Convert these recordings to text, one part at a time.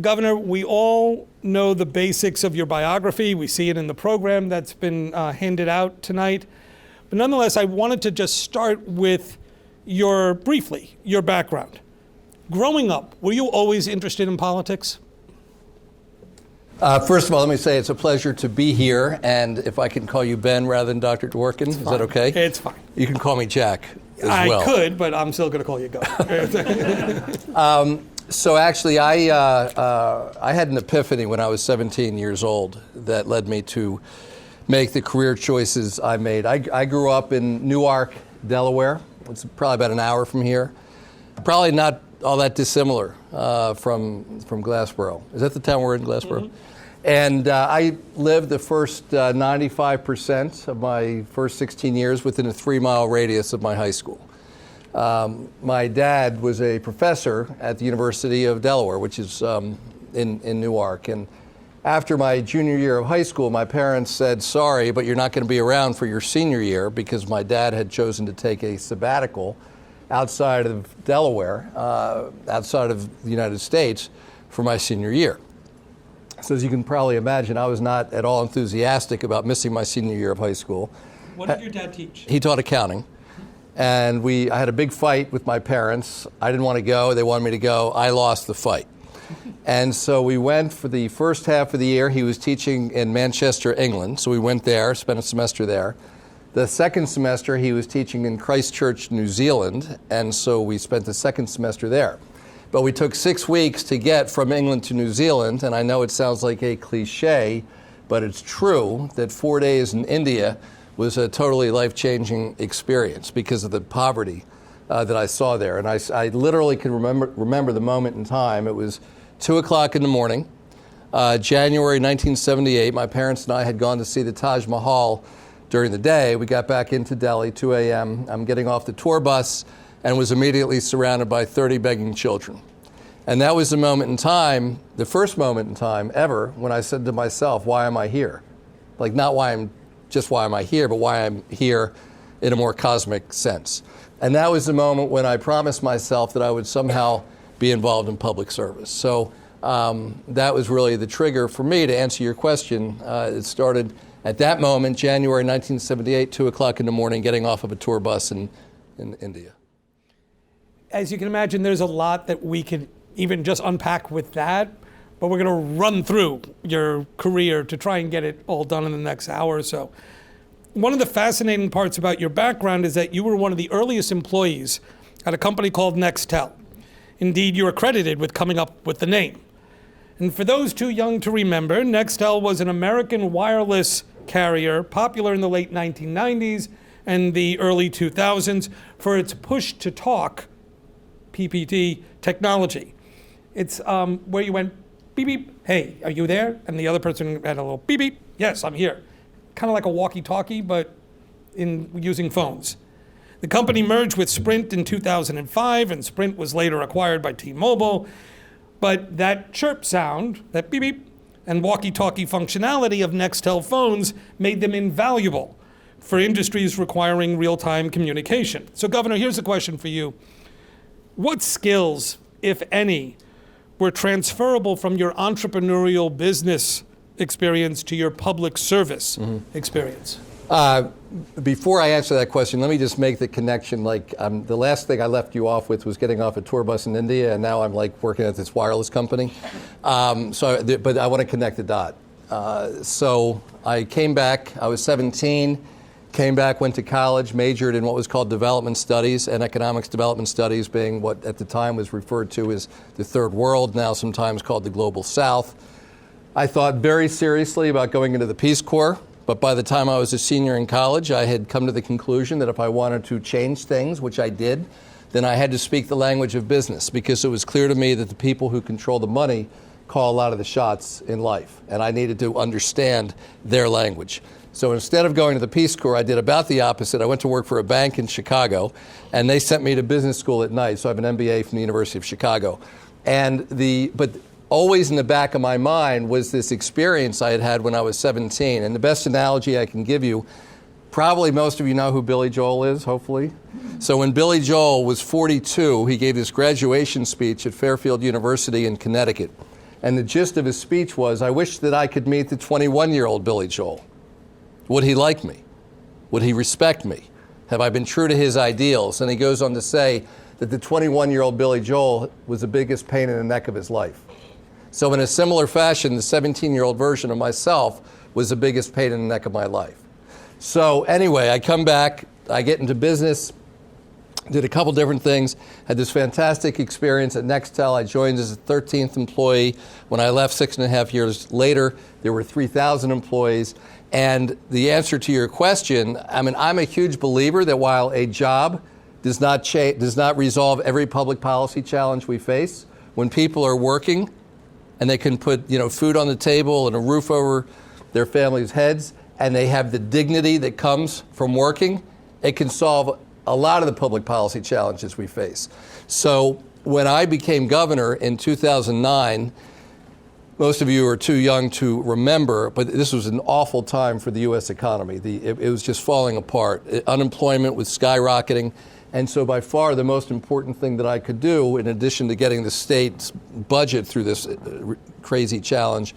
Governor, we all know the basics of your biography. We see it in the program that's been handed out tonight. But nonetheless, I wanted to just start with your background. Growing up, were you always interested in politics? First of all, let me say it's a pleasure to be here. And if I can call you Ben rather than Dr. Dworkin, is that okay? It's fine. You can call me Jack as well. I could, but I'm still going to call you Governor. So actually, I had an epiphany when I was 17 years old that led me to make the career choices I made. I grew up in Newark, Delaware. It's probably about an hour from here. Probably not all that dissimilar from Glassboro. Is that the town we're in, Glassboro? Mm-hmm. And I lived the first 95% of my first 16 years within a 3-mile radius of my high school. My dad was a professor at the University of Delaware, which is in Newark. And after my junior year of high school, my parents said, sorry, but you're not going to be around for your senior year, because my dad had chosen to take a sabbatical outside of Delaware, outside of the United States, for my senior year. So as you can probably imagine, I was not at all enthusiastic about missing my senior year of high school. What did your dad teach? He taught accounting. And I had a big fight with my parents. I didn't want to go. They wanted me to go. I lost the fight. And so we went for the first half of the year. He was teaching in Manchester, England. So we went there, spent a semester there. The second semester, he was teaching in Christchurch, New Zealand. And so we spent the second semester there. But we took 6 weeks to get from England to New Zealand. And I know it sounds like a cliche, but it's true that 4 days in India was a totally life-changing experience because of the poverty that I saw there. And I literally can remember the moment in time. It was 2 o'clock in the morning, January 1978. My parents and I had gone to see the Taj Mahal during the day. We got back into Delhi, 2 a.m. I'm getting off the tour bus and was immediately surrounded by 30 begging children. And that was the moment in time, the first moment in time ever, when I said to myself, why am I here? Like, not why am I here, but why I'm here in a more cosmic sense. And that was the moment when I promised myself that I would somehow be involved in public service. So that was really the trigger for me to answer your question. It started at that moment, January 1978, 2 o'clock in the morning, getting off of a tour bus in India. As you can imagine, there's a lot that we could even just unpack with that. But we're going to run through your career to try and get it all done in the next hour or so. One of the fascinating parts about your background is that you were one of the earliest employees at a company called Nextel. Indeed, you're accredited with coming up with the name. And for those too young to remember, Nextel was an American wireless carrier popular in the late 1990s and the early 2000s for its push-to-talk, PPT, technology. It's where you went, beep, beep, hey, are you there? And the other person had a little beep, beep, yes, I'm here. Kind of like a walkie-talkie, but in using phones. The company merged with Sprint in 2005, and Sprint was later acquired by T-Mobile. But that chirp sound, that beep, beep, and walkie-talkie functionality of Nextel phones made them invaluable for industries requiring real-time communication. So, Governor, here's a question for you. What skills, if any, were transferable from your entrepreneurial business experience to your public service experience? Before I answer that question, let me just make the connection. Like, the last thing I left you off with was getting off a tour bus in India, and now I'm like working at this wireless company. But I want to connect the dot. So I came back. I was 17. Came back, went to college, majored in what was called development studies, and economics development studies being what at the time was referred to as the third world, now sometimes called the global south. I thought very seriously about going into the Peace Corps, but by the time I was a senior in college, I had come to the conclusion that if I wanted to change things, which I did, then I had to speak the language of business, because it was clear to me that the people who control the money call a lot of the shots in life, and I needed to understand their language. So instead of going to the Peace Corps, I did about the opposite. I went to work for a bank in Chicago, and they sent me to business school at night. So I have an MBA from the University of Chicago. But always in the back of my mind was this experience I had had when I was 17. And the best analogy I can give you, probably most of you know who Billy Joel is, hopefully. So when Billy Joel was 42, he gave this graduation speech at Fairfield University in Connecticut. And the gist of his speech was, I wish that I could meet the 21-year-old Billy Joel. Would he like me? Would he respect me? Have I been true to his ideals? And he goes on to say that the 21-year-old Billy Joel was the biggest pain in the neck of his life. So in a similar fashion, the 17-year-old version of myself was the biggest pain in the neck of my life. So anyway, I come back, I get into business, did a couple different things, had this fantastic experience at Nextel. I joined as a 13th employee. When I left 6.5 years later, there were 3,000 employees. And the answer to your question, I mean, I'm a huge believer that while a job does not resolve every public policy challenge we face, when people are working and they can put, food on the table and a roof over their families' heads, and they have the dignity that comes from working, it can solve a lot of the public policy challenges we face. So when I became governor in 2009, most of you are too young to remember, but this was an awful time for the U.S. economy. It was just falling apart. Unemployment was skyrocketing. And so by far the most important thing that I could do, in addition to getting the state's budget through this crazy challenge,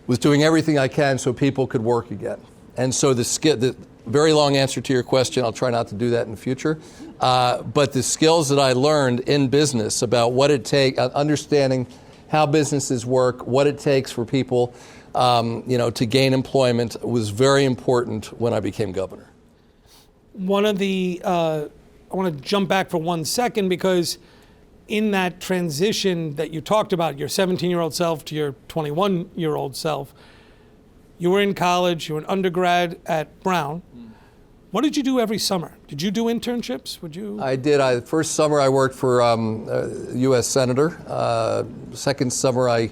was doing everything I can so people could work again. And so the very long answer to your question, I'll try not to do that in the future, but the skills that I learned in business about what it takes, understanding how businesses work, what it takes for people to gain employment was very important when I became governor. I want to jump back for 1 second, because in that transition that you talked about, your 17-year-old self to your 21-year-old self, you were in college, you were an undergrad at Brown. What did you do every summer? Did you do internships? I did. First summer I worked for a U.S. Senator. Second summer I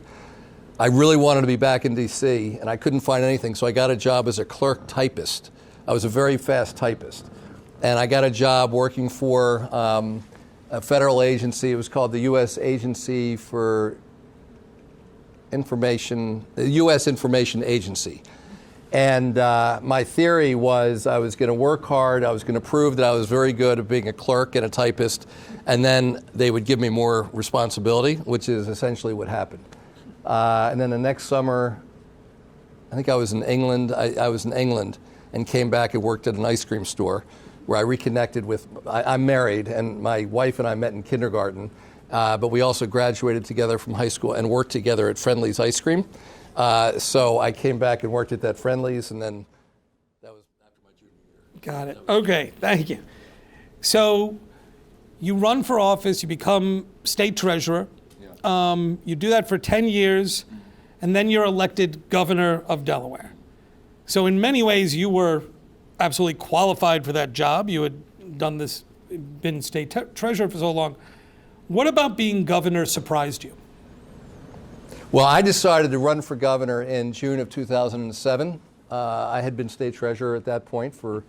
really wanted to be back in D.C. and I couldn't find anything, so I got a job as a clerk typist. I was a very fast typist. And I got a job working for a federal agency. It was called the U.S. Agency for Information, the U.S. Information Agency. And my theory was I was going to work hard, I was going to prove that I was very good at being a clerk and a typist, and then they would give me more responsibility, which is essentially what happened. And then the next summer, I think I was in England. I was in England and came back and worked at an ice cream store where I reconnected with, I'm married, and my wife and I met in kindergarten, but we also graduated together from high school and worked together at Friendly's Ice Cream. So I came back and worked at that Friendly's, and then that was after my junior year. Got it. Okay, thank you. So you run for office, you become state treasurer. Yeah. You do that for 10 years, and then you're elected governor of Delaware. So in many ways, you were absolutely qualified for that job. You had done this, been state treasurer for so long. What about being governor surprised you? Well, I decided to run for governor in June of 2007. I had been state treasurer at that point for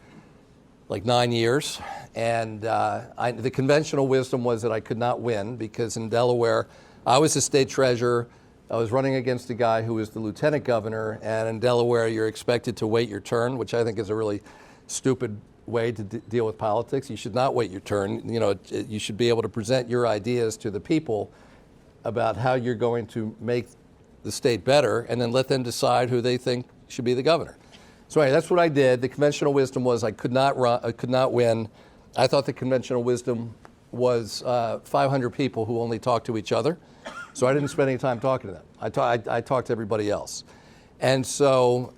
like 9 years. And the conventional wisdom was that I could not win because in Delaware, I was the state treasurer. I was running against a guy who was the lieutenant governor, and in Delaware, you're expected to wait your turn, which I think is a really stupid way to deal with politics. You should not wait your turn. You should be able to present your ideas to the people about how you're going to make the state better, and then let them decide who they think should be the governor. So anyway, that's what I did. The conventional wisdom was I could not win. I thought the conventional wisdom was 500 people who only talk to each other. So I didn't spend any time talking to them. I talked to everybody else. And so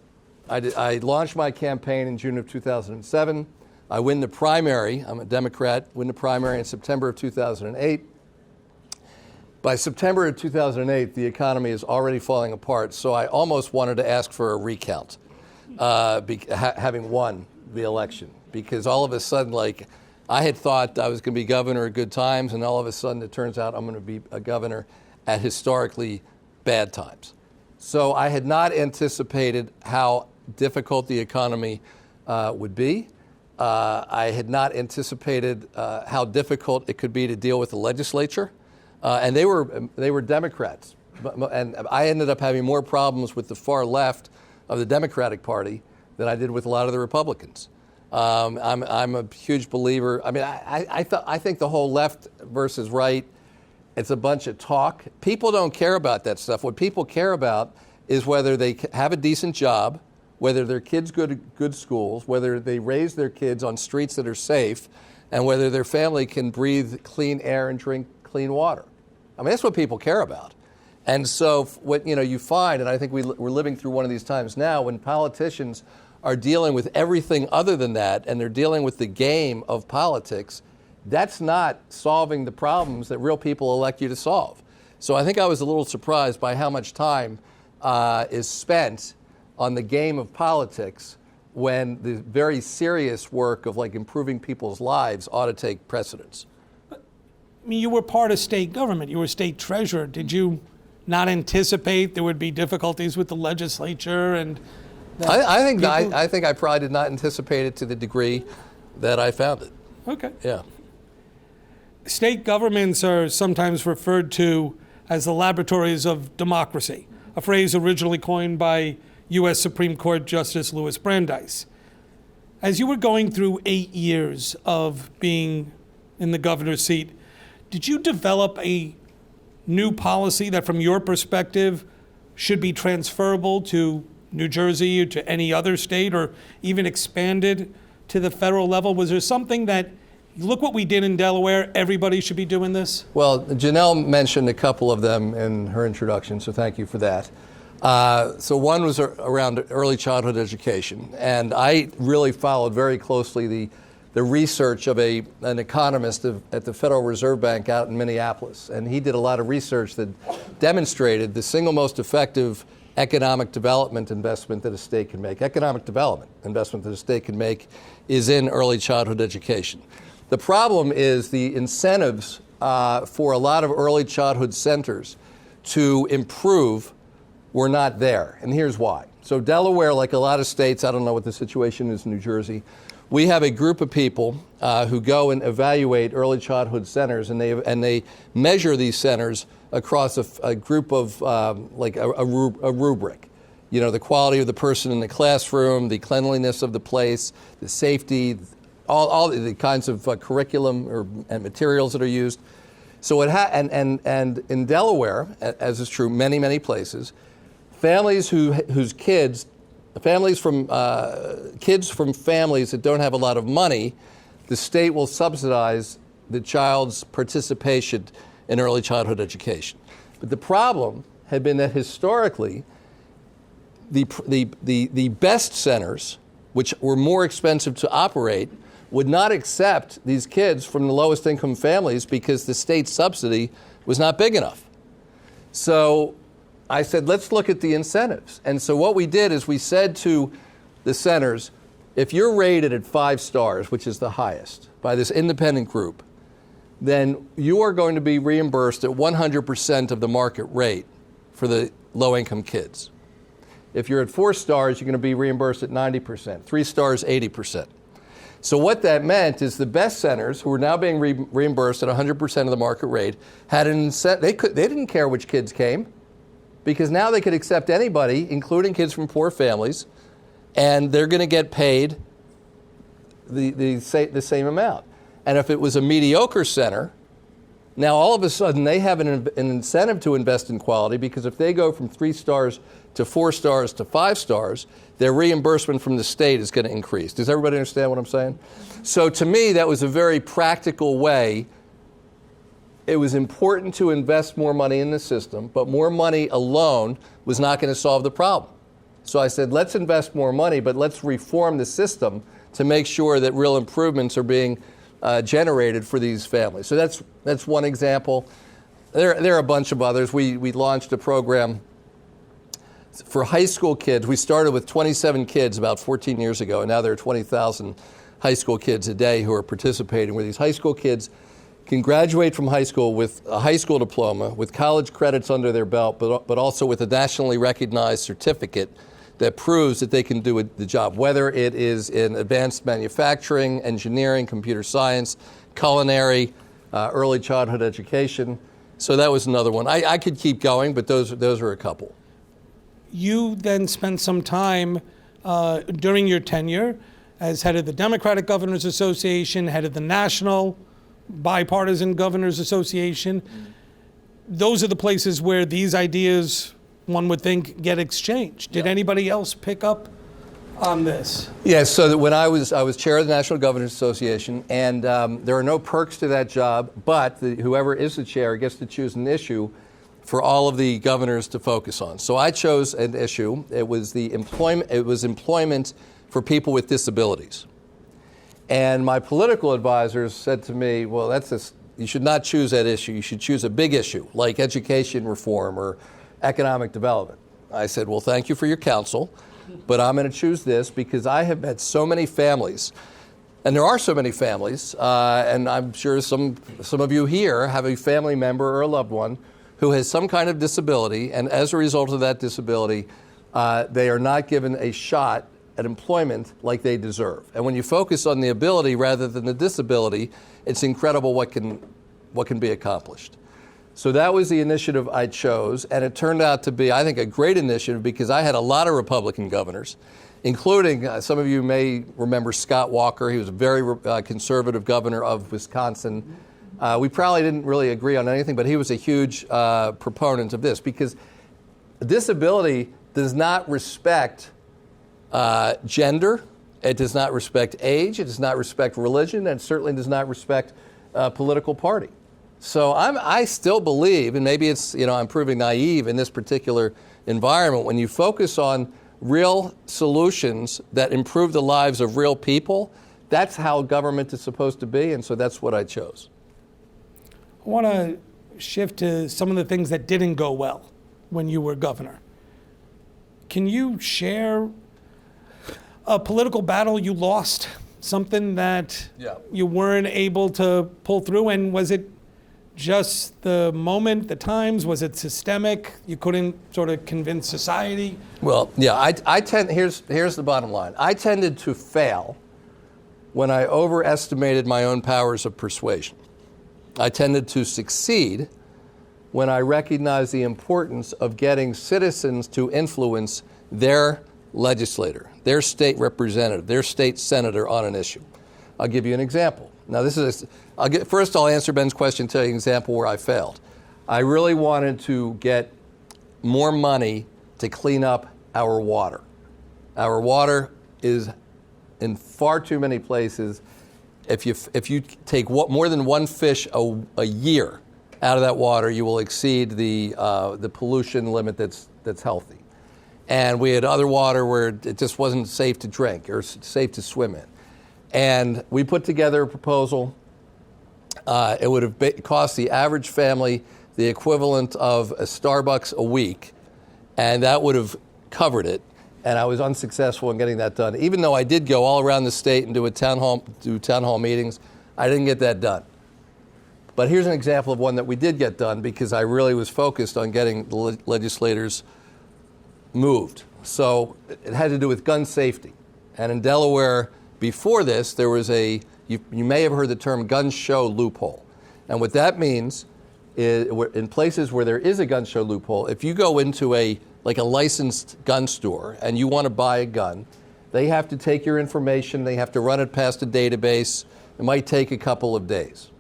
I launched my campaign in June of 2007. I win the primary. I'm a Democrat. Win the primary in September of 2008. By September of 2008, the economy is already falling apart. So I almost wanted to ask for a recount, having won the election. Because all of a sudden, I had thought I was going to be governor at good times, and all of a sudden it turns out I'm going to be a governor at historically bad times. So I had not anticipated how difficult the economy would be. I had not anticipated how difficult it could be to deal with the legislature. And they were Democrats. And I ended up having more problems with the far left of the Democratic Party than I did with a lot of the Republicans. I'm a huge believer. I mean, I think the whole left versus right It's a bunch of talk. People don't care about that stuff. What people care about is whether they have a decent job, whether their kids go to good schools, whether they raise their kids on streets that are safe, and whether their family can breathe clean air and drink clean water. I mean, that's what people care about. And so what you find, and I think we're living through one of these times now, when politicians are dealing with everything other than that, and they're dealing with the game of politics, that's not solving the problems that real people elect you to solve. So I think I was a little surprised by how much time is spent on the game of politics when the very serious work of improving people's lives ought to take precedence. I mean, you were part of state government. You were state treasurer. Did you not anticipate there would be difficulties with the legislature? And I think I probably did not anticipate it to the degree that I found it. Okay. Yeah. State governments are sometimes referred to as the laboratories of democracy, a phrase originally coined by U.S. Supreme Court Justice Louis Brandeis. As you were going through 8 years of being in the governor's seat, did you develop a new policy that, from your perspective, should be transferable to New Jersey or to any other state, or even expanded to the federal level? Was there something that, look what we did in Delaware, everybody should be doing this? Well, Janelle mentioned a couple of them in her introduction, so thank you for that. So one was around early childhood education, and I really followed very closely the research of an economist at the Federal Reserve Bank out in Minneapolis, and he did a lot of research that demonstrated the single most effective economic development investment that a state can make, economic development investment that a state can make, is in early childhood education. The problem is the incentives for a lot of early childhood centers to improve were not there, and here's why. So Delaware, like a lot of states, I don't know what the situation is in New Jersey, we have a group of people who go and evaluate early childhood centers, and they measure these centers across a group of a rubric. You know, the quality of the person in the classroom, the cleanliness of the place, the safety, all the kinds of curriculum and materials that are used. So and in Delaware, as is true many places, families whose kids from families that don't have a lot of money, the state will subsidize the child's participation in early childhood education. But the problem had been that historically, the best centers, which were more expensive to operate, would not accept these kids from the lowest income families because the state subsidy was not big enough. So I said, let's look at the incentives. And so what we did is we said to the centers, if you're rated at 5 stars, which is the highest, by this independent group, then you are going to be reimbursed at 100% of the market rate for the low-income kids. If you're at 4 stars, you're going to be reimbursed at 90%, 3 stars, 80%. So what that meant is the best centers, who are now being reimbursed at 100% of the market rate, had an incentive. They didn't care which kids came, because now they could accept anybody, including kids from poor families, and they're going to get paid the same amount. And if it was a mediocre center, now all of a sudden they have an incentive to invest in quality, because if they go from 3 stars to 4 stars to 5 stars, their reimbursement from the state is going to increase. Does everybody understand what I'm saying? So to me, that was a very practical way. It was important to invest more money in the system, but more money alone was not going to solve the problem. So I said, let's invest more money, but let's reform the system to make sure that real improvements are being generated for these families. So that's one example. There are a bunch of others. We launched a program for high school kids. We started with 27 kids about 14 years ago, and now there are 20,000 high school kids a day who are participating, where these high school kids can graduate from high school with a high school diploma, with college credits under their belt, but also with a nationally recognized certificate that proves that they can do the job, whether it is in advanced manufacturing, engineering, computer science, culinary, early childhood education. So that was another one. I could keep going, but those are a couple. You then spent some time during your tenure as head of the Democratic Governors Association, head of the National Bipartisan Governors Association. those are the places where these ideas, one would think, get exchanged. Did anybody else pick up on this? Yes, so that when I was chair of the National Governors Association, and there are no perks to that job, but whoever is the chair gets to choose an issue for all of the governors to focus on. So I chose an issue. It was employment for people with disabilities. And my political advisors said to me, well, you should not choose that issue. You should choose a big issue like education reform or economic development. I said, well, thank you for your counsel, but I'm going to choose this because I have met so many families, and there are so many families, and I'm sure some of you here have a family member or a loved one who has some kind of disability, and as a result of that disability, they are not given a shot at employment like they deserve. And when you focus on the ability rather than the disability, it's incredible what can be accomplished. So that was the initiative I chose, and it turned out to be, I think, a great initiative because I had a lot of Republican governors, including, some of you may remember Scott Walker. He was a very conservative governor of Wisconsin. We probably didn't really agree on anything, but he was a huge proponent of this because disability does not respect gender, it does not respect age, it does not respect religion, and it certainly does not respect political party. So I still believe, and maybe it's, I'm proving naive in this particular environment, when you focus on real solutions that improve the lives of real people, that's how government is supposed to be, and so that's what I chose. I want to shift to some of the things that didn't go well when you were governor. Can you share a political battle you lost, something that you weren't able to pull through, and was it just the moment, the times? Was it systemic? You couldn't sort of convince society? Well, yeah, here's the bottom line. I tended to fail when I overestimated my own powers of persuasion. I tended to succeed when I recognized the importance of getting citizens to influence their legislator, their state representative, their state senator on an issue. I'll give you an example. Now, first I'll answer Ben's question, tell you an example where I failed. I really wanted to get more money to clean up our water. Our water is in far too many places. If you take more than one fish a year out of that water, you will exceed the pollution limit that's healthy. And we had other water where it just wasn't safe to drink or safe to swim in. And we put together a proposal. It would have cost the average family the equivalent of a Starbucks a week, and that would have covered it. And I was unsuccessful in getting that done. Even though I did go all around the state and do town hall meetings, I didn't get that done. But here's an example of one that we did get done because I really was focused on getting the legislators moved. So it had to do with gun safety. And in Delaware, before this, there was you may have heard the term gun show loophole. And what that means is in places where there is a gun show loophole, if you go into a licensed gun store and you want to buy a gun, they have to take your information, they have to run it past a database. It might take a couple of days.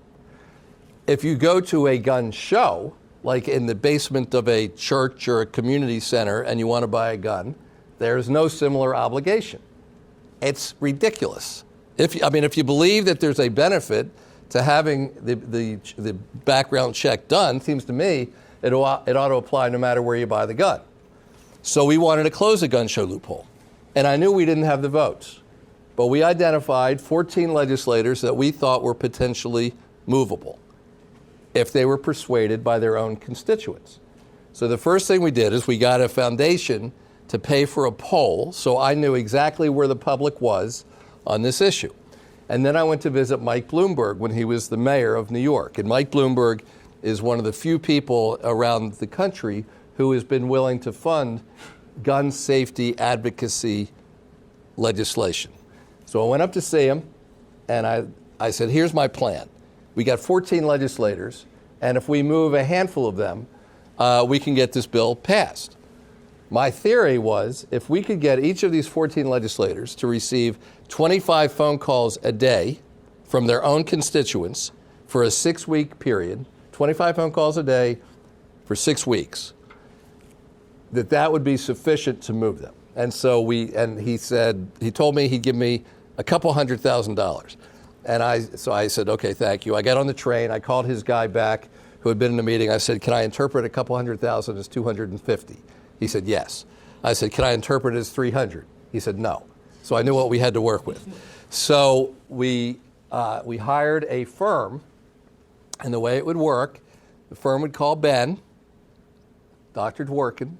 If you go to a gun show, like in the basement of a church or a community center, and you want to buy a gun, there's no similar obligation. It's ridiculous. If you believe that there's a benefit to having the background check done, seems to me it ought to apply no matter where you buy the gun. So we wanted to close the gun show loophole. And I knew we didn't have the votes. But we identified 14 legislators that we thought were potentially movable if they were persuaded by their own constituents. So the first thing we did is we got a foundation to pay for a poll, so I knew exactly where the public was on this issue. And then I went to visit Mike Bloomberg when he was the mayor of New York. And Mike Bloomberg is one of the few people around the country who has been willing to fund gun safety advocacy legislation. So I went up to see him, and I said, here's my plan. We got 14 legislators, and if we move a handful of them, we can get this bill passed. My theory was if we could get each of these 14 legislators to receive 25 phone calls a day from their own constituents for a 6-week period, 25 phone calls a day, for 6 weeks, that would be sufficient to move them. And so he told me he'd give me a couple $100,000. And I said, okay, thank you. I got on the train. I called his guy back who had been in the meeting. I said, can I interpret a couple $100,000 as 250? He said, yes. I said, can I interpret it as 300? He said, no. So I knew what we had to work with. So we hired a firm, and the way it would work, the firm would call Ben, Dr. Dworkin,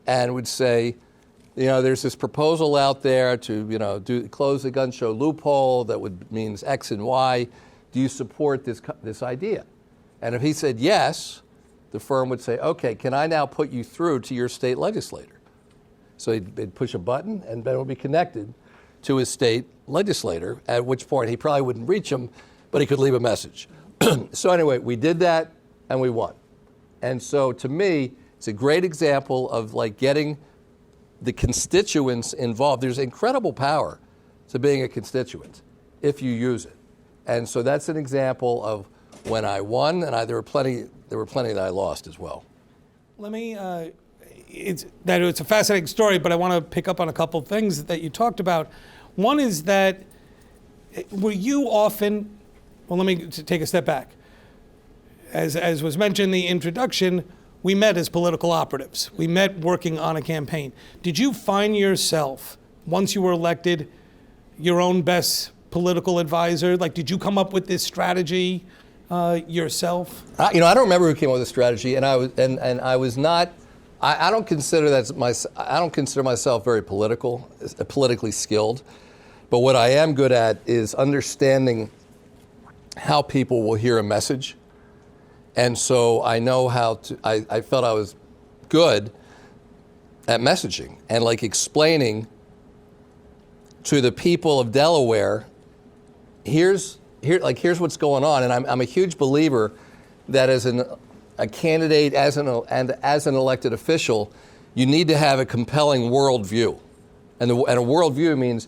and would say, there's this proposal out there to, close the gun show loophole that means X and Y. Do you support this idea? And if he said yes, the firm would say, okay, can I now put you through to your state legislator? So he'd push a button, and Ben would be connected to his state legislator, at which point he probably wouldn't reach him, but he could leave a message. So anyway, we did that, and we won. And so to me, it's a great example of getting the constituents involved. There's incredible power to being a constituent if you use it. And so that's an example of when I won, and there were plenty that I lost as well. Let me, it's a fascinating story, but I want to pick up on a couple of things that you talked about. One is that, were you often, well, let me take a step back. As was mentioned in the introduction, we met as political operatives. We met working on a campaign. Did you find yourself, once you were elected, your own best political advisor? Did you come up with this strategy yourself? I don't remember who came up with the strategy, and I was not. I don't consider I don't consider myself very politically skilled. But what I am good at is understanding how people will hear a message. And so I know how to, I felt I was good at messaging and explaining to the people of Delaware, here's what's going on. And I'm a huge believer that as a candidate, as an elected official, you need to have a compelling worldview. And a worldview means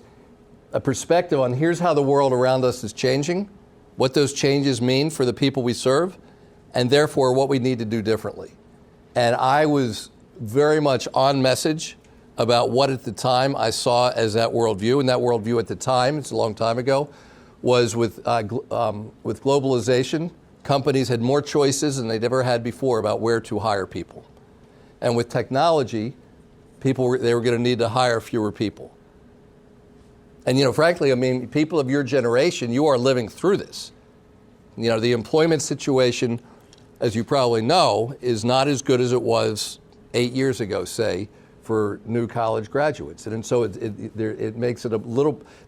a perspective on here's how the world around us is changing, what those changes mean for the people we serve, and therefore what we need to do differently. And I was very much on message about what at the time I saw as that worldview. And that worldview at the time, it's a long time ago, was with globalization, companies had more choices than they'd ever had before about where to hire people. And with technology, they were going to need to hire fewer people. And frankly, people of your generation, you are living through this. The employment situation, as you probably know, is not as good as it was 8 years ago, say, for new college graduates. And so it makes it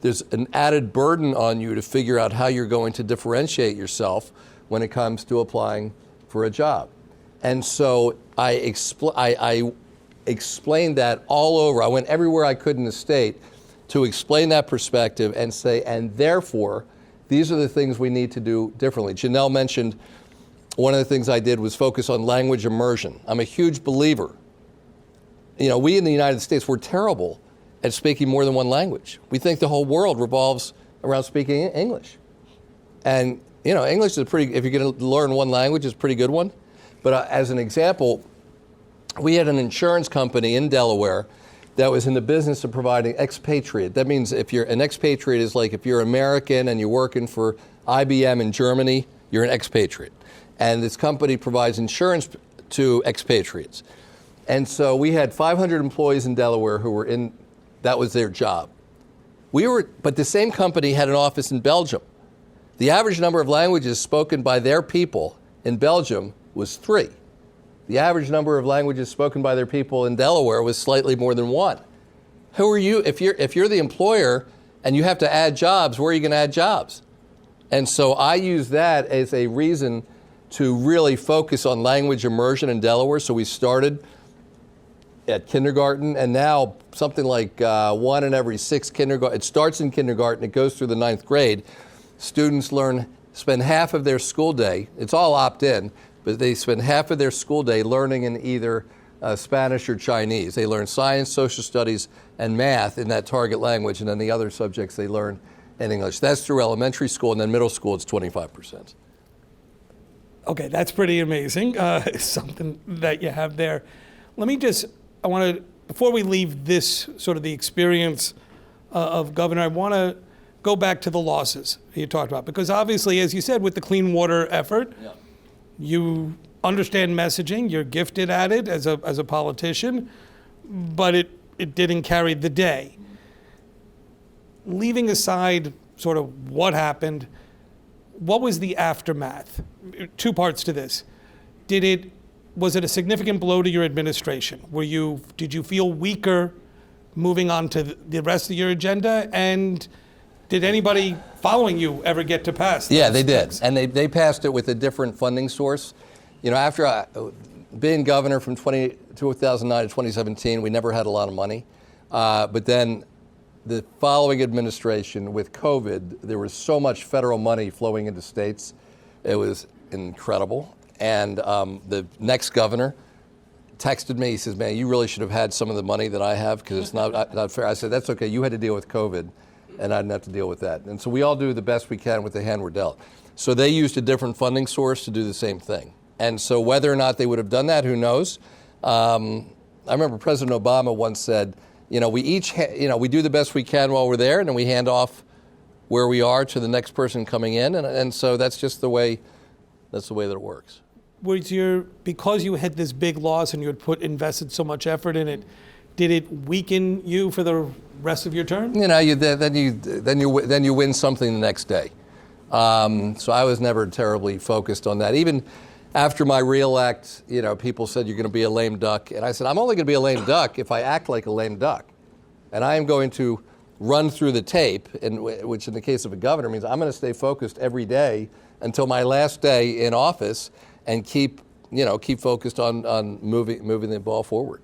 there's an added burden on you to figure out how you're going to differentiate yourself when it comes to applying for a job. And so I explained that all over. I went everywhere I could in the state to explain that perspective and say, and therefore, these are the things we need to do differently. Janelle mentioned one of the things I did was focus on language immersion. I'm a huge believer. We in the United States, we're terrible at speaking more than one language. We think the whole world revolves around speaking English. And, English is if you're going to learn one language, it's a pretty good one. But as an example, we had an insurance company in Delaware that was in the business of providing expatriate. That means if you're an expatriate is if you're American and you're working for IBM in Germany, you're an expatriate. And this company provides insurance to expatriates. And so we had 500 employees in Delaware who were that was their job. But the same company had an office in Belgium. The average number of languages spoken by their people in Belgium was 3. The average number of languages spoken by their people in Delaware was slightly more than 1. Who are you? If you're the employer and you have to add jobs, where are you going to add jobs? And so I use that as a reason to really focus on language immersion in Delaware. So we started at kindergarten, and now something like 1 in every 6 kindergarten. It starts in kindergarten, it goes through the 9th grade. Students spend half of their school day, it's all opt-in, but they spend half of their school day learning in either Spanish or Chinese. They learn science, social studies, and math in that target language, and then the other subjects they learn in English. That's through elementary school, and then middle school it's 25%. Okay, that's pretty amazing. Something that you have there. I want to, before we leave this sort of the experience of governor, I want to go back to the losses you talked about. Because obviously, as you said, with the clean water effort, you understand messaging, you're gifted at it as a politician, but it didn't carry the day. Leaving aside sort of what happened, what was the aftermath? Two parts to this. Was it a significant blow to your administration? Did you feel weaker moving on to the rest of your agenda? And did anybody following you ever get to pass? Yeah, they did. And they passed it with a different funding source. You know, after being governor from 2009 to 2017, we never had a lot of money. But then the following administration with COVID, there was so much federal money flowing into states. It was incredible. And the next governor texted me. He says, "Man, you really should have had some of the money that I have because it's not fair." I said, "That's okay. You had to deal with COVID, and I didn't have to deal with that." And so we all do the best we can with the hand we're dealt. So they used a different funding source to do the same thing. And so whether or not they would have done that, who knows? I remember President Obama once said, "You know, we do the best we can while we're there, and then we hand off where we are to the next person coming in." And so that's just the way that it works. Because you had this big loss and you had invested so much effort in it, did it weaken you for the rest of your term? You know, then you win something the next day. So I was never terribly focused on that. Even after my reelect, you know, people said you're going to be a lame duck, and I said I'm only going to be a lame duck if I act like a lame duck, and I am going to run through the tape, which in the case of a governor means I'm going to stay focused every day until my last day in office. And keep focused on moving the ball forward.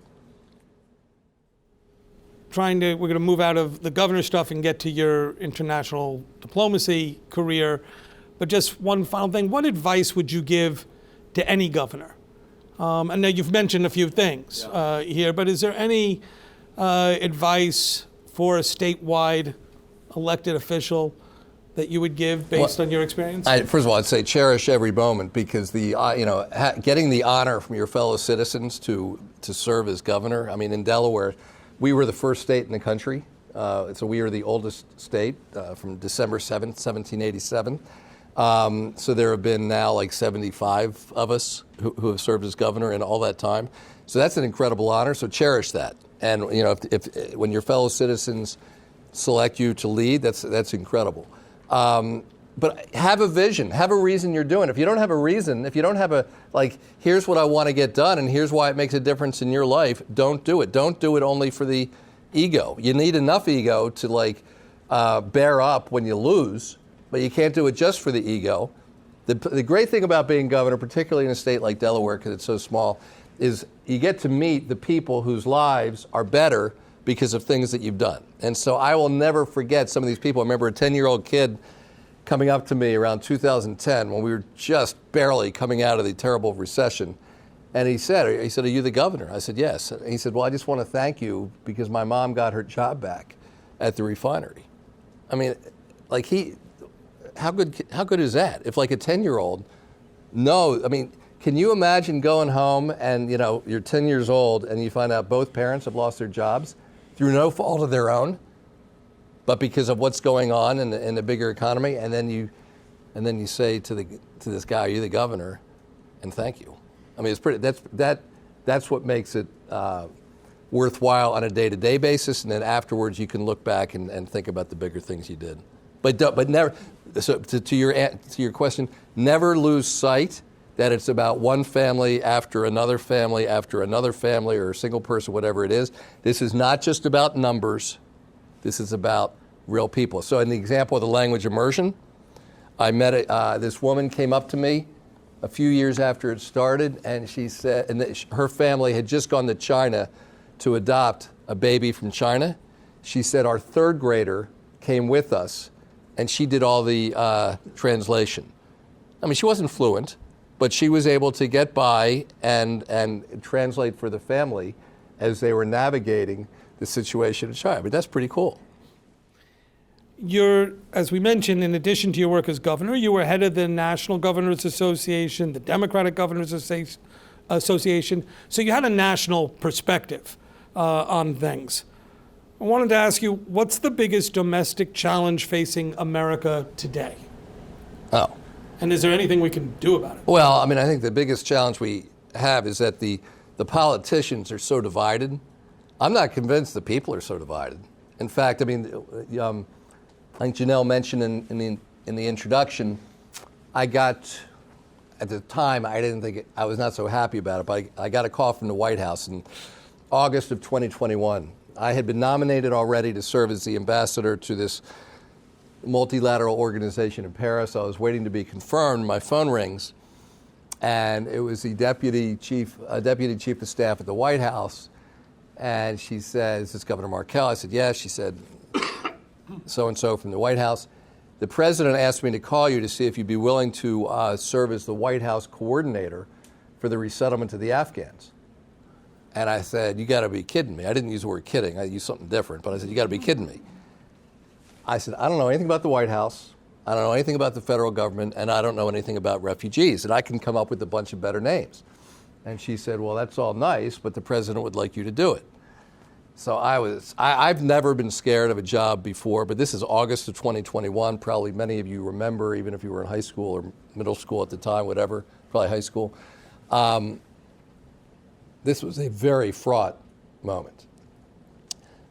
We're going to move out of the governor stuff and get to your international diplomacy career. But just one final thing, what advice would you give to any governor? I know you've mentioned a few things here, but is there any advice for a statewide elected official that you would give based on your experience? First of all, I'd say cherish every moment because getting the honor from your fellow citizens to serve as governor. I mean, in Delaware, we were the first state in the country. So we are the oldest state from December 7th, 1787. So there have been now like 75 of us who have served as governor in all that time. So that's an incredible honor. So cherish that. And you know, if when your fellow citizens select you to lead, that's incredible. But have a vision, have a reason you're doing it. If you don't have a reason, if you don't have here's what I want to get done and here's why it makes a difference in your life, don't do it. Don't do it only for the ego. You need enough ego to bear up when you lose, but you can't do it just for the ego. The great thing about being governor, particularly in a state like Delaware, because it's so small, is you get to meet the people whose lives are better because of things that you've done. And so I will never forget some of these people. I remember a 10-year-old kid coming up to me around 2010 when we were just barely coming out of the terrible recession. And he said, "Are you the governor?" I said, "Yes." And he said, "Well, I just want to thank you because my mom got her job back at the refinery." I mean, how good is that? If a 10-year-old can you imagine going home and, you know, you're 10 years old and you find out both parents have lost their jobs through no fault of their own, but because of what's going on in the bigger economy, and then you say to this guy, "Are you the governor?" and thank you. I mean, it's pretty. That's what makes it worthwhile on a day-to-day basis, and then afterwards you can look back and think about the bigger things you did. But never. So to your question, never lose sight that it's about one family after another family or a single person, whatever it is. This is not just about numbers. This is about real people. So in the example of the language immersion, I met this woman came up to me a few years after it started, and she said, her family had just gone to China to adopt a baby from China. She said our third grader came with us, and she did all the translation. I mean, she wasn't fluent, but she was able to get by and translate for the family as they were navigating the situation in China. But that's pretty cool. you're, as we mentioned, in addition to your work as governor, you were head of the National Governors Association, the Democratic Governors Association. So you had a national perspective on things. I wanted to ask you, what's the biggest domestic challenge facing America today? Oh. And is there anything we can do about it? Well, I mean, I think the biggest challenge we have is that the politicians are so divided. I'm not convinced the people are so divided. In fact, I mean, I think Janelle mentioned in the introduction, I got, at the time, I didn't think I was not so happy about it, but I got a call from the White House in August of 2021. I had been nominated already to serve as the ambassador to this multilateral organization in Paris. I was waiting to be confirmed. My phone rings, and it was the deputy chief of staff at the White House, and she says, "Is this Governor Markell?" I said, "Yes." She said, "So-and-so from the White House. The president asked me to call you to see if you'd be willing to serve as the White House coordinator for the resettlement of the Afghans." And I said, "You got to be kidding me." I didn't use the word kidding. I used something different. But I said, "You got to be kidding me." I said, "I don't know anything about the White House. I don't know anything about the federal government. And I don't know anything about refugees. And I can come up with a bunch of better names." And she said, "Well, that's all nice, but the president would like you to do it." So I've never been scared of a job before, but this is August of 2021. Probably many of you remember, even if you were in high school or middle school at the time, whatever, probably high school. This was a very fraught moment.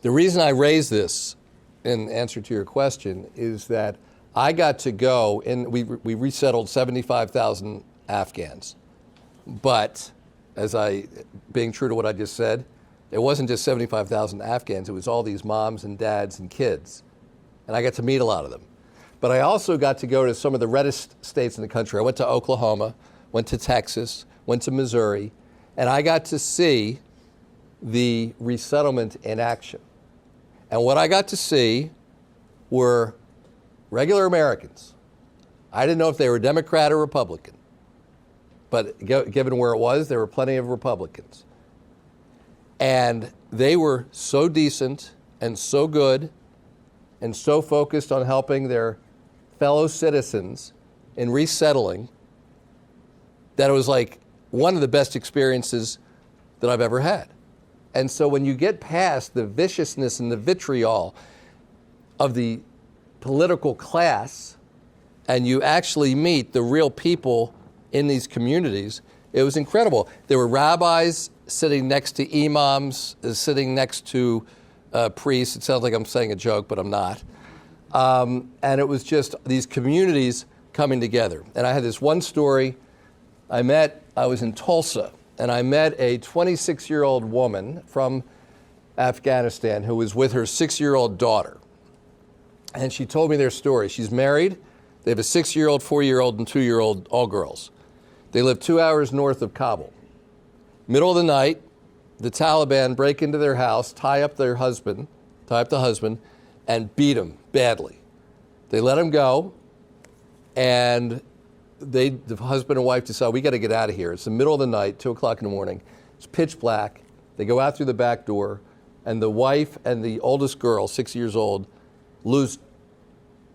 The reason I raise this, in answer to your question, is that I got to go, and we resettled 75,000 Afghans. But, being true to what I just said, it wasn't just 75,000 Afghans, it was all these moms and dads and kids. And I got to meet a lot of them. But I also got to go to some of the reddest states in the country. I went to Oklahoma, went to Texas, went to Missouri, and I got to see the resettlement in action. And what I got to see were regular Americans. I didn't know if they were Democrat or Republican. But given where it was, there were plenty of Republicans. And they were so decent and so good and so focused on helping their fellow citizens in resettling that it was like one of the best experiences that I've ever had. And so when you get past the viciousness and the vitriol of the political class and you actually meet the real people in these communities, it was incredible. There were rabbis sitting next to imams, sitting next to priests. It sounds like I'm saying a joke, but I'm not. And it was just these communities coming together. And I had this one story. I was in Tulsa, and I met a 26-year-old woman from Afghanistan who was with her 6-year-old daughter. And she told me their story. She's married. They have a 6-year-old, 4-year-old, and 2-year-old, all girls. They live 2 hours north of Kabul. Middle of the night, the Taliban break into their house, tie up the husband, and beat him badly. They let him go, and the husband and wife decide, we got to get out of here. It's the middle of the night, 2 o'clock in the morning. It's pitch black. They go out through the back door, and the wife and the oldest girl, 6 years old, lose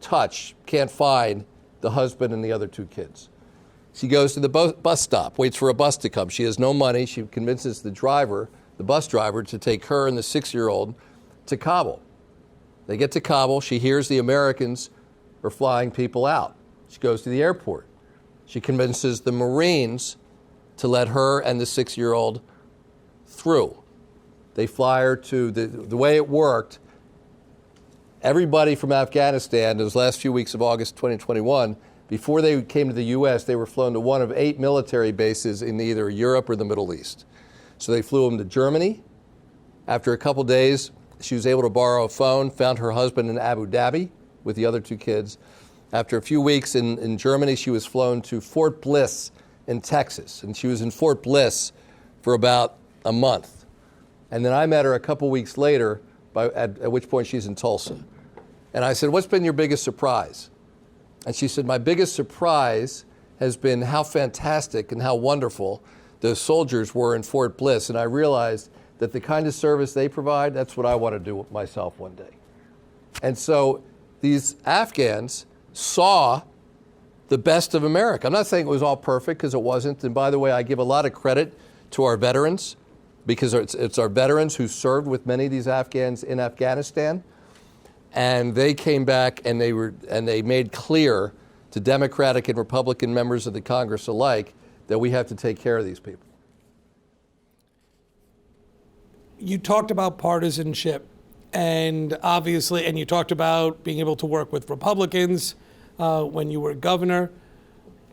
touch, can't find the husband and the other 2 kids. She goes to the bus stop, waits for a bus to come. She has no money. She convinces the bus driver, to take her and the 6-year-old to Kabul. They get to Kabul. She hears the Americans are flying people out. She goes to the airport. She convinces the Marines to let her and the 6-year-old through. They fly her to the way it worked. Everybody from Afghanistan, those last few weeks of August 2021, before they came to the U.S., they were flown to one of 8 military bases in either Europe or the Middle East. So they flew them to Germany. After a couple days, she was able to borrow a phone, found her husband in Abu Dhabi with the other 2 kids. After a few weeks in Germany, she was flown to Fort Bliss in Texas. And she was in Fort Bliss for about a month. And then I met her a couple weeks later, at which point she's in Tulsa. And I said, "What's been your biggest surprise?" And she said, "My biggest surprise has been how fantastic and how wonderful the soldiers were in Fort Bliss. And I realized that the kind of service they provide, that's what I want to do myself one day." And so these Afghans saw the best of America. I'm not saying it was all perfect, because it wasn't. And by the way, I give a lot of credit to our veterans, because it's our veterans who served with many of these Afghans in Afghanistan. And they came back and they made clear to Democratic and Republican members of the Congress alike that we have to take care of these people. You talked about partisanship, and obviously, and you talked about being able to work with Republicans when you were governor,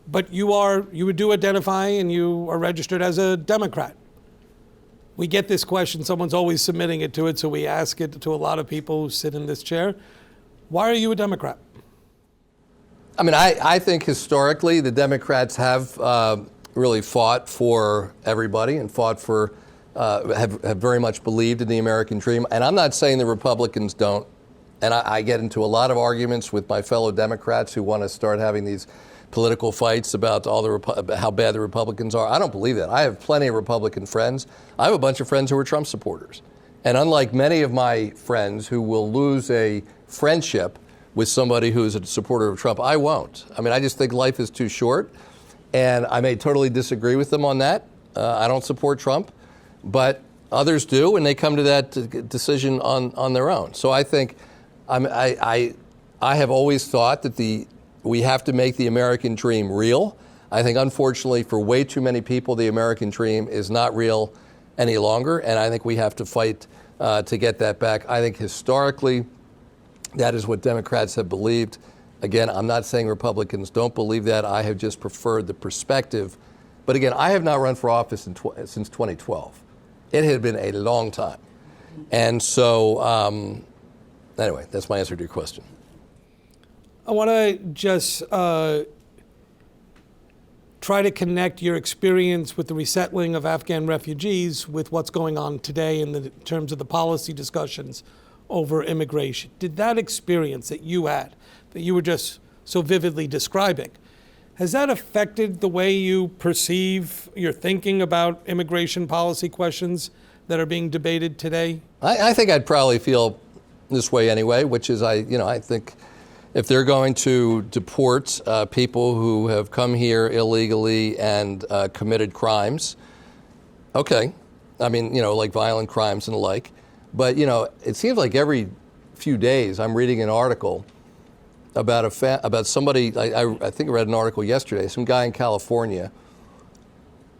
but you do identify and you are registered as a Democrat. We get this question, someone's always submitting it to it, so we ask it to a lot of people who sit in this chair. Why are you a Democrat? I mean, I think historically the Democrats have really fought for everybody and fought for, have very much believed in the American dream. And I'm not saying the Republicans don't. And I get into a lot of arguments with my fellow Democrats who want to start having these political fights about how bad the Republicans are. I don't believe that. I have plenty of Republican friends. I have a bunch of friends who are Trump supporters. And unlike many of my friends who will lose a friendship with somebody who is a supporter of Trump, I won't. I mean, I just think life is too short. And I may totally disagree with them on that. I don't support Trump. But others do, and they come to that decision on their own. So I think I have always thought that we have to make the American dream real. I think, unfortunately, for way too many people, the American dream is not real any longer, and I think we have to fight to get that back. I think historically, that is what Democrats have believed. Again, I'm not saying Republicans don't believe that. I have just preferred the perspective. But again, I have not run for office since 2012. It had been a long time. And so, anyway, that's my answer to your question. I want to just try to connect your experience with the resettling of Afghan refugees with what's going on today in terms of the policy discussions over immigration. Did that experience that you had, that you were just so vividly describing, has that affected the way you perceive your thinking about immigration policy questions that are being debated today? I think I'd probably feel this way anyway, which is I think if they're going to deport people who have come here illegally and committed crimes, okay. I mean, like violent crimes and the like. But, it seems like every few days I'm reading an article about somebody. I think I read an article yesterday, some guy in California.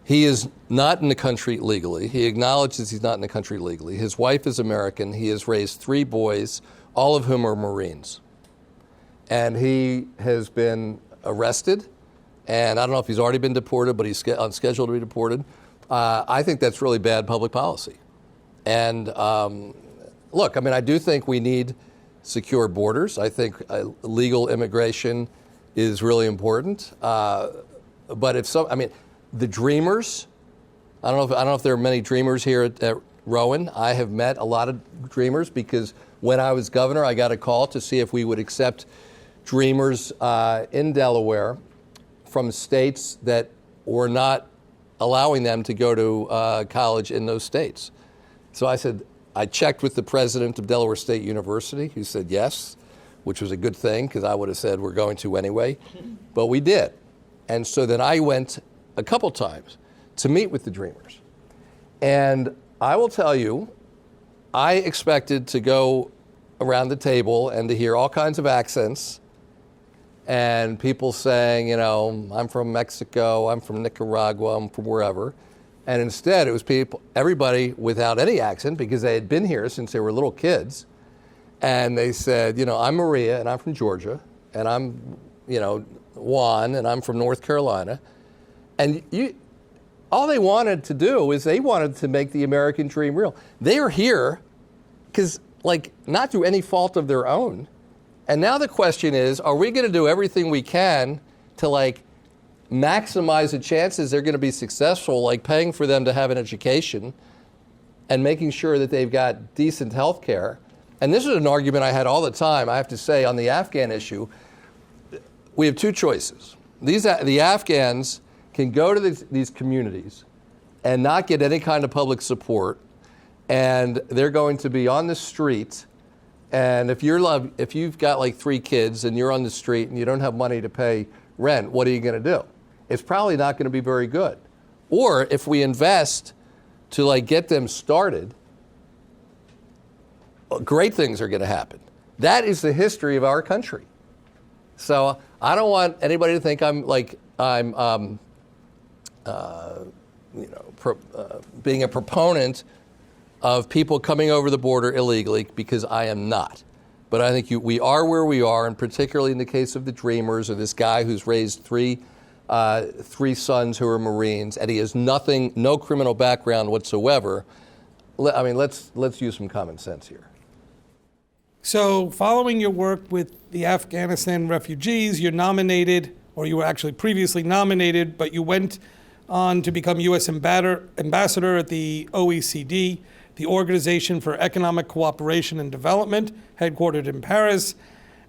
He is not in the country legally. He acknowledges he's not in the country legally. His wife is American. He has raised 3 boys, all of whom are Marines. And he has been arrested. And I don't know if he's already been deported, but he's on schedule to be deported. I think that's really bad public policy. And look, I mean, I do think we need secure borders. I think legal immigration is really important. But the dreamers, I don't know if there are many dreamers here at Rowan. I have met a lot of dreamers because when I was governor, I got a call to see if we would accept dreamers in Delaware from states that were not allowing them to go to college in those states. So I checked with the president of Delaware State University, who said yes, which was a good thing because I would have said we're going to anyway, but we did. And so then I went a couple times to meet with the dreamers. And I will tell you, I expected to go around the table and to hear all kinds of accents and people saying, I'm from Mexico, I'm from Nicaragua, I'm from wherever. And instead, it was everybody without any accent because they had been here since they were little kids. And they said, I'm Maria, and I'm from Georgia, and I'm, Juan, and I'm from North Carolina. And all they wanted to do is they wanted to make the American dream real. They are here because, not through any fault of their own. And now the question is, are we going to do everything we can to, maximize the chances they're going to be successful, like paying for them to have an education and making sure that they've got decent health care? And this is an argument I had all the time, I have to say, on the Afghan issue. We have 2 choices. The Afghans can go to these communities and not get any kind of public support, and they're going to be on the street And if you've got like 3 kids and you're on the street and you don't have money to pay rent, what are you going to do? It's probably not going to be very good. Or if we invest to like get them started, great things are going to happen. That is the history of our country. So I don't want anybody to think being a proponent of people coming over the border illegally, because I am not. But I think we are where we are, and particularly in the case of the Dreamers, or this guy who's raised three sons who are Marines, and he has no criminal background whatsoever. I mean, let's use some common sense here. So following your work with the Afghanistan refugees, you're nominated, or you were actually previously nominated, but you went on to become U.S. ambassador at the OECD, the Organization for Economic Cooperation and Development, headquartered in Paris.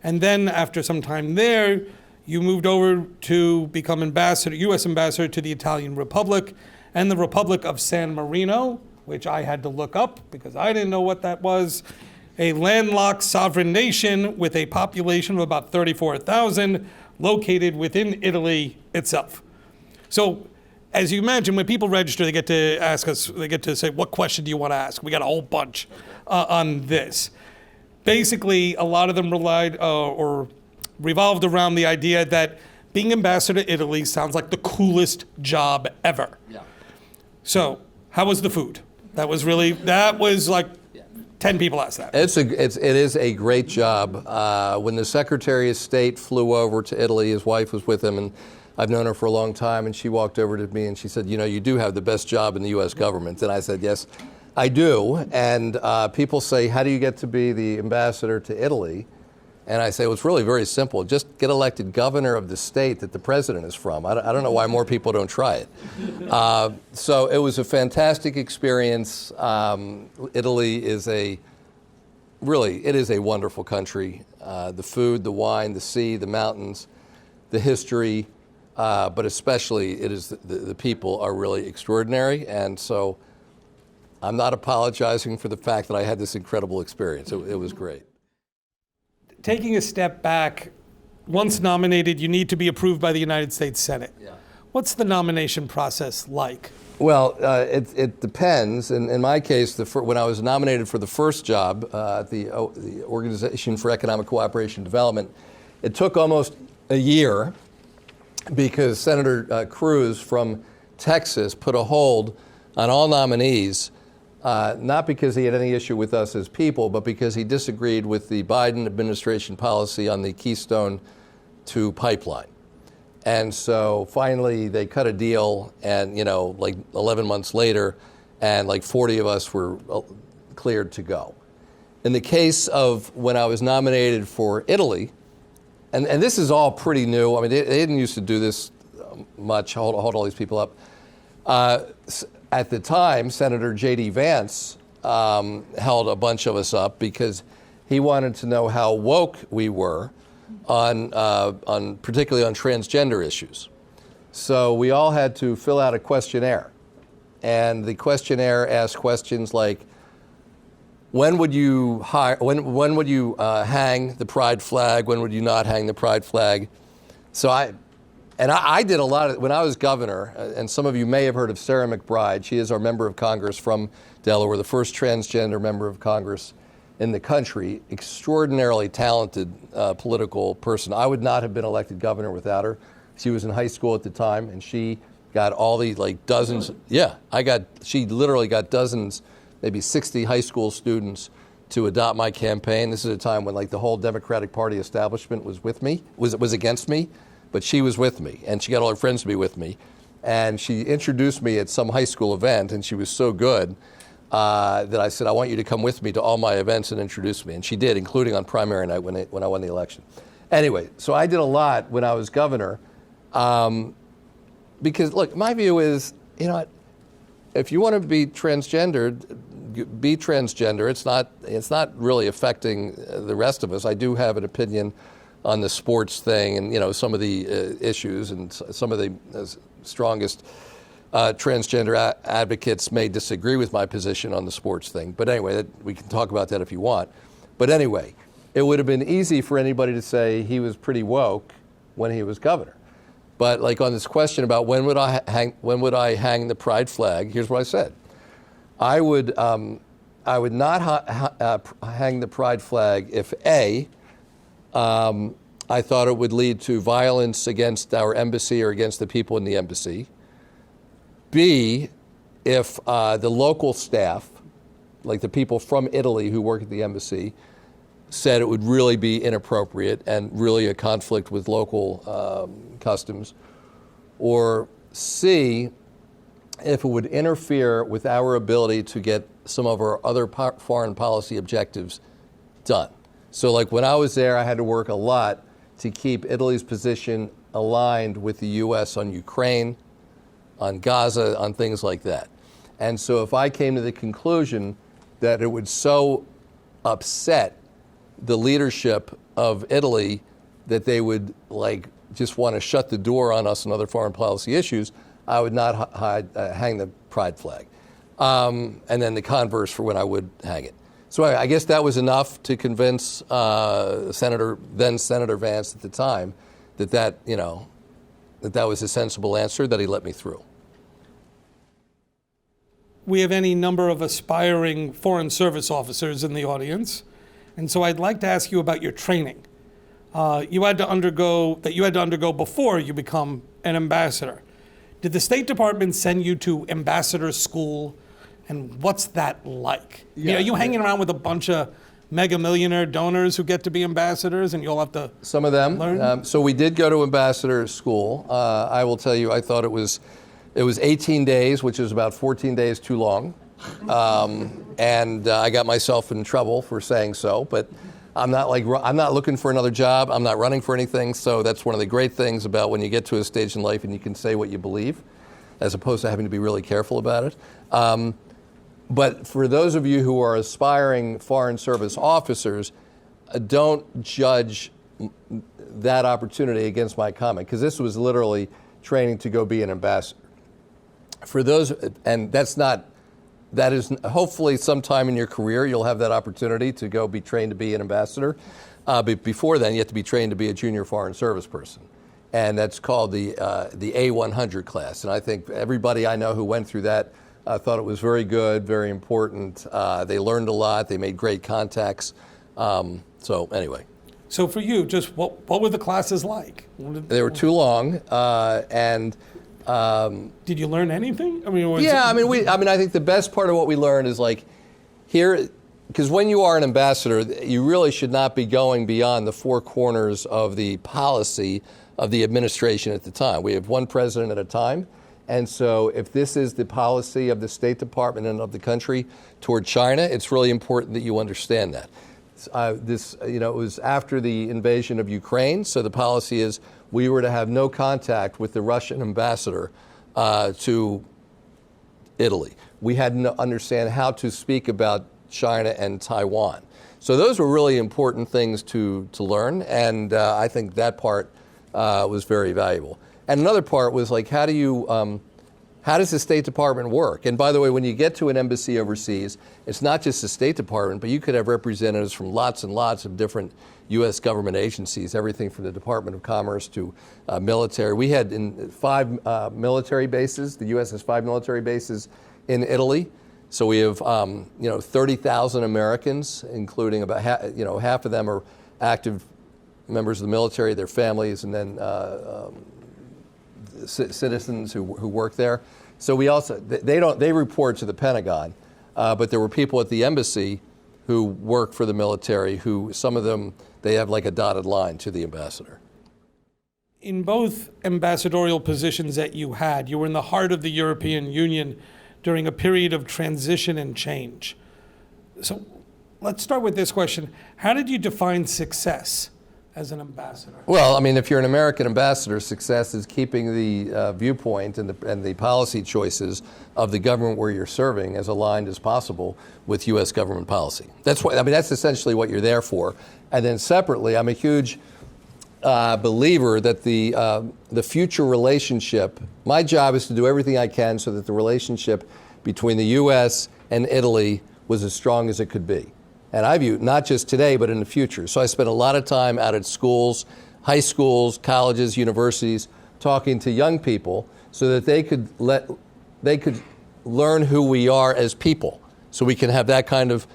And then after some time there, you moved over to become U.S. ambassador to the Italian Republic and the Republic of San Marino, which I had to look up because I didn't know what that was. A landlocked sovereign nation with a population of about 34,000, located within Italy itself. So, as you imagine, when people register, they get to ask us, they get to say, what question do you want to ask? We got a whole bunch on this. Basically, a lot of them relied or revolved around the idea that being ambassador to Italy sounds like the coolest job ever. Yeah. So, how was the food? That was like 10 people asked that. It is a great job. When the Secretary of State flew over to Italy, his wife was with him, and I've known her for a long time, and she walked over to me and she said, you do have the best job in the U.S. government. And I said, yes, I do. And people say, how do you get to be the ambassador to Italy? And I say, well, it's really very simple. Just get elected governor of the state that the president is from. I don't know why more people don't try it. So it was a fantastic experience. Italy is a wonderful country. The food, the wine, the sea, the mountains, the history, but especially the people are really extraordinary. And so I'm not apologizing for the fact that I had this incredible experience. It was great. Taking a step back, once nominated, you need to be approved by the United States Senate. Yeah. What's the nomination process like? Well, it depends. In my case, when I was nominated for the first job at the Organization for Economic Cooperation and Development, it took almost a year because Senator Cruz from Texas put a hold on all nominees. Not because he had any issue with us as people, but because he disagreed with the Biden administration policy on the Keystone 2 pipeline. And so finally they cut a deal, and like 11 months later, and like 40 of us were cleared to go. In the case of when I was nominated for Italy, and this is all pretty new. I mean, they didn't used to do this much, hold all these people up. At the time, Senator J.D. Vance held a bunch of us up because he wanted to know how woke we were on particularly on transgender issues. So we all had to fill out a questionnaire, and the questionnaire asked questions like, when would you hang the pride flag? When would you not hang the pride flag? So I did a lot of, when I was governor, and some of you may have heard of Sarah McBride. She is our member of Congress from Delaware, the first transgender member of Congress in the country. Extraordinarily talented political person. I would not have been elected governor without her. She was in high school at the time, and she got all these dozens. Yeah, she literally got dozens, maybe 60 high school students to adopt my campaign. This is a time when the whole Democratic Party establishment was with me, was against me. But she was with me, and she got all her friends to be with me. And she introduced me at some high school event, and she was so good that I said, I want you to come with me to all my events and introduce me. And she did, including on primary night when I won the election. Anyway, so I did a lot when I was governor because, look, my view is, if you want to be transgendered, be transgender. It's not really affecting the rest of us. I do have an opinion on the sports thing and some of the issues, and some of the strongest transgender advocates may disagree with my position on the sports thing. But anyway, we can talk about that if you want. But anyway, it would have been easy for anybody to say he was pretty woke when he was governor. But like on this question about when would I hang the pride flag, here's what I said. I would not hang the pride flag if A, I thought it would lead to violence against our embassy or against the people in the embassy. B, if the local staff, like the people from Italy who work at the embassy, said it would really be inappropriate and really a conflict with local customs. Or C, if it would interfere with our ability to get some of our other foreign policy objectives done. So like when I was there, I had to work a lot to keep Italy's position aligned with the U.S. on Ukraine, on Gaza, on things like that. And so if I came to the conclusion that it would so upset the leadership of Italy that they would like just want to shut the door on us and other foreign policy issues, I would not hang the pride flag. And then the converse for when I would hang it. So I guess that was enough to convince then Senator Vance at the time that was a sensible answer, that he let me through. We have any number of aspiring Foreign Service officers in the audience. And so I'd like to ask you about your training. You had to undergo before you become an ambassador. Did the State Department send you to ambassador school? And what's that like? Yeah. Are you hanging around with a bunch of mega millionaire donors who get to be ambassadors and you'll have to Some of them. learn? So we did go to ambassador school. I will tell you, I thought it was 18 days, which is about 14 days too long. And I got myself in trouble for saying so, but I'm not looking for another job. I'm not running for anything. So that's one of the great things about when you get to a stage in life and you can say what you believe, as opposed to having to be really careful about it. But for those of you who are aspiring Foreign Service officers, don't judge that opportunity against my comment, because this was literally training to go be an ambassador. For those, and that is hopefully sometime in your career you'll have that opportunity to go be trained to be an ambassador. But before then, you have to be trained to be a junior Foreign Service person. And that's called the A100 class. And I think everybody I know who went through that thought it was very good, very important. They learned a lot. They made great contacts. So anyway. So for you, just what were the classes like? They were too long, and did you learn anything? I think the best part of what we learned is like here, because when you are an ambassador, you really should not be going beyond the four corners of the policy of the administration at the time. We have one president at a time. And so if this is the policy of the State Department and of the country toward China, it's really important that you understand that. It was after the invasion of Ukraine, so the policy is we were to have no contact with the Russian ambassador to Italy. We had to understand how to speak about China and Taiwan. So those were really important things to learn, and I think that part was very valuable. And another part was like, how does the State Department work? And by the way, when you get to an embassy overseas, it's not just the State Department, but you could have representatives from lots and lots of different U.S. government agencies, everything from the Department of Commerce to military. We had 5 military bases. The U.S. has 5 military bases in Italy. So we have 30,000 Americans, including about half of them are active members of the military, their families, and then citizens who work there. So we also they report to the Pentagon, but there were people at the embassy who work for the military who some of them they have like a dotted line to the ambassador. In both ambassadorial positions that you had, you were in the heart of the European Union during a period of transition and change. So let's start with this question. How did you define success as an ambassador? Well, I mean, if you're an American ambassador, success is keeping the viewpoint and the policy choices of the government where you're serving as aligned as possible with U.S. government policy. That's essentially what you're there for. And then separately, I'm a huge believer that the future relationship, my job is to do everything I can so that the relationship between the U.S. and Italy was as strong as it could be. And I view not just today, but in the future. So I spent a lot of time out at schools, high schools, colleges, universities, talking to young people so that they could learn who we are as people, so we can have that kind of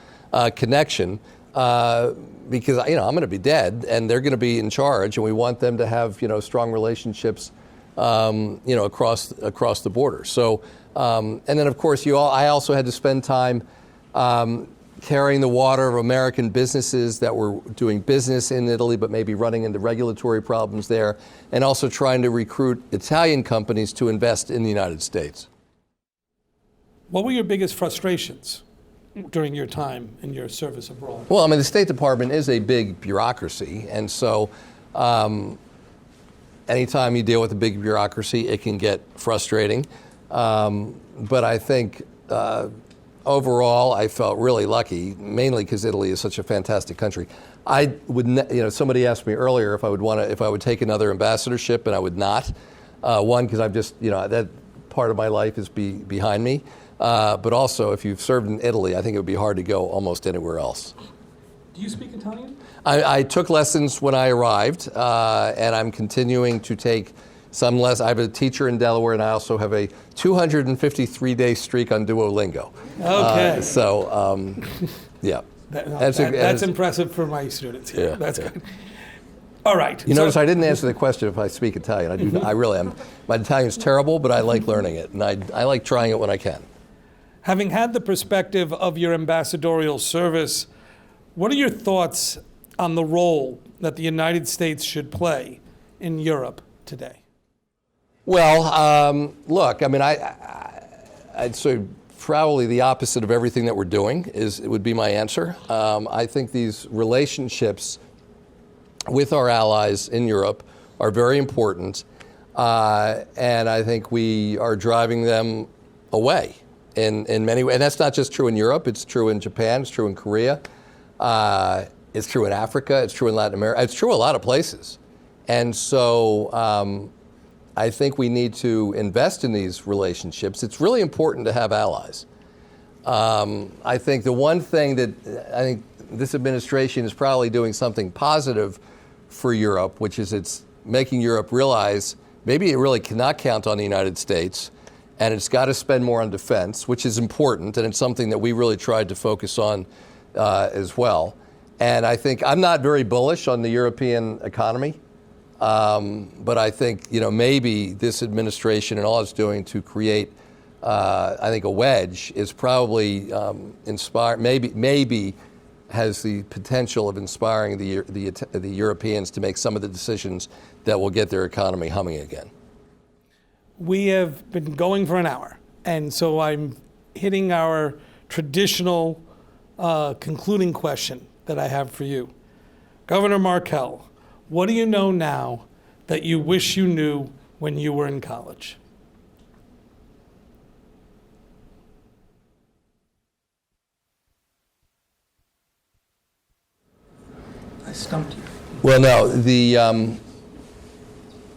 connection. Because I'm going to be dead, and they're going to be in charge, and we want them to have strong relationships, across the border. So, and then of course I also had to spend time carrying the water of American businesses that were doing business in Italy, but maybe running into regulatory problems there, and also trying to recruit Italian companies to invest in the United States. What were your biggest frustrations during your time in your service abroad? Well, the State Department is a big bureaucracy, and so anytime you deal with a big bureaucracy, it can get frustrating. But I think overall, I felt really lucky, mainly because Italy is such a fantastic country. I would, somebody asked me earlier if I would take another ambassadorship, and I would not. One, because I've just, that part of my life is behind me. But also, if you've served in Italy, I think it would be hard to go almost anywhere else. Do you speak Italian? I took lessons when I arrived, and I'm continuing to take some lessons. I have a teacher in Delaware, and I also have a 253-day streak on Duolingo. Okay. Yeah. That's impressive for my students here. Yeah, that's good. All right. You notice I didn't answer the question if I speak Italian. I really am. My Italian's terrible, but I like learning it, and I like trying it when I can. Having had the perspective of your ambassadorial service, what are your thoughts on the role that the United States should play in Europe today? Well, look, I'd say probably the opposite of everything that we're doing would be my answer. I think these relationships with our allies in Europe are very important, and I think we are driving them away in many ways. And that's not just true in Europe, it's true in Japan, it's true in Korea, it's true in Africa, it's true in Latin America, it's true a lot of places. And so I think we need to invest in these relationships. It's really important to have allies. I think the one thing that I think this administration is probably doing something positive for Europe, which is it's making Europe realize maybe it really cannot count on the United States, and it's got to spend more on defense, which is important, and it's something that we really tried to focus on as well. And I think I'm not very bullish on the European economy, but I think maybe this administration and all it's doing to create, I think, a wedge is probably inspired. Maybe has the potential of inspiring the Europeans to make some of the decisions that will get their economy humming again. We have been going for an hour, and so I'm hitting our traditional concluding question that I have for you. Governor Markell, what do you know now that you wish you knew when you were in college? I stumped you. Well, no.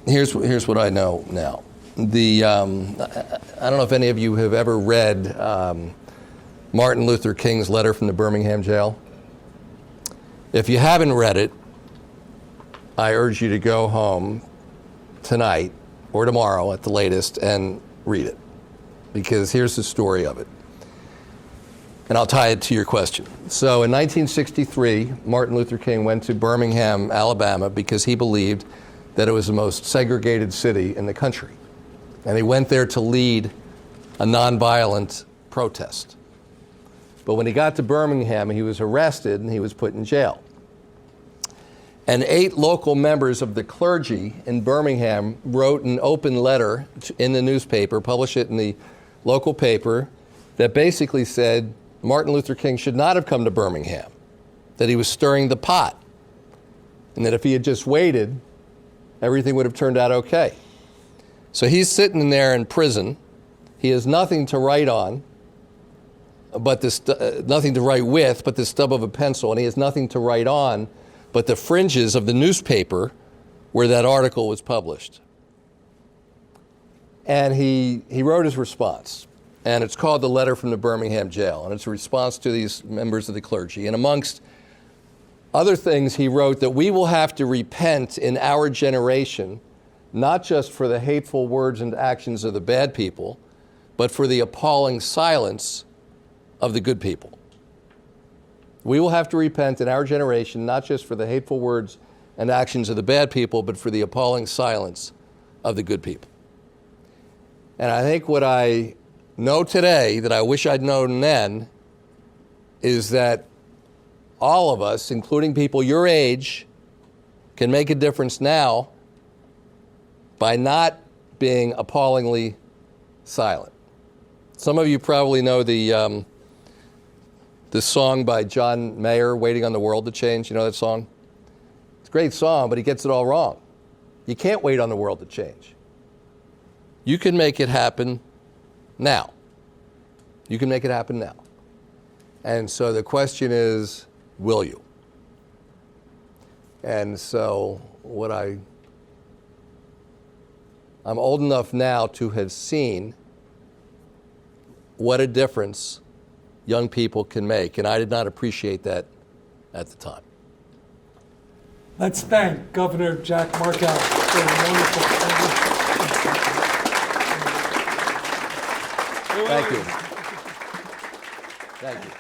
Here's what I know now. I don't know if any of you have ever read Martin Luther King's letter from the Birmingham jail. If you haven't read it, I urge you to go home tonight or tomorrow at the latest and read it, because here's the story of it. And I'll tie it to your question. So in 1963, Martin Luther King went to Birmingham, Alabama, because he believed that it was the most segregated city in the country. And he went there to lead a nonviolent protest. But when he got to Birmingham, he was arrested and he was put in jail. And 8 local members of the clergy in Birmingham wrote an open letter in the newspaper, published it in the local paper, that basically said Martin Luther King should not have come to Birmingham, that he was stirring the pot, and that if he had just waited, everything would have turned out okay. So he's sitting there in prison. He has nothing to write on, but nothing to write with, but the stub of a pencil, and he has nothing to write on but the fringes of the newspaper where that article was published. And he wrote his response. and it's called The Letter from the Birmingham Jail, and it's a response to these members of the clergy. And amongst other things, he wrote that we will have to repent in our generation, not just for the hateful words and actions of the bad people, but for the appalling silence of the good people. We will have to repent in our generation, not just for the hateful words and actions of the bad people, but for the appalling silence of the good people. And I think what I know today that I wish I'd known then is that all of us, including people your age, can make a difference now by not being appallingly silent. Some of you probably know the song by John Mayer, Waiting on the World to Change. You know that song? It's a great song, but he gets it all wrong. You can't wait on the world to change. You can make it happen now. You can make it happen now. And so the question is, will you? And so I'm old enough now to have seen what a difference young people can make, and I did not appreciate that at the time. Let's thank Governor Jack Markell for a wonderful. Thank you. Thank you.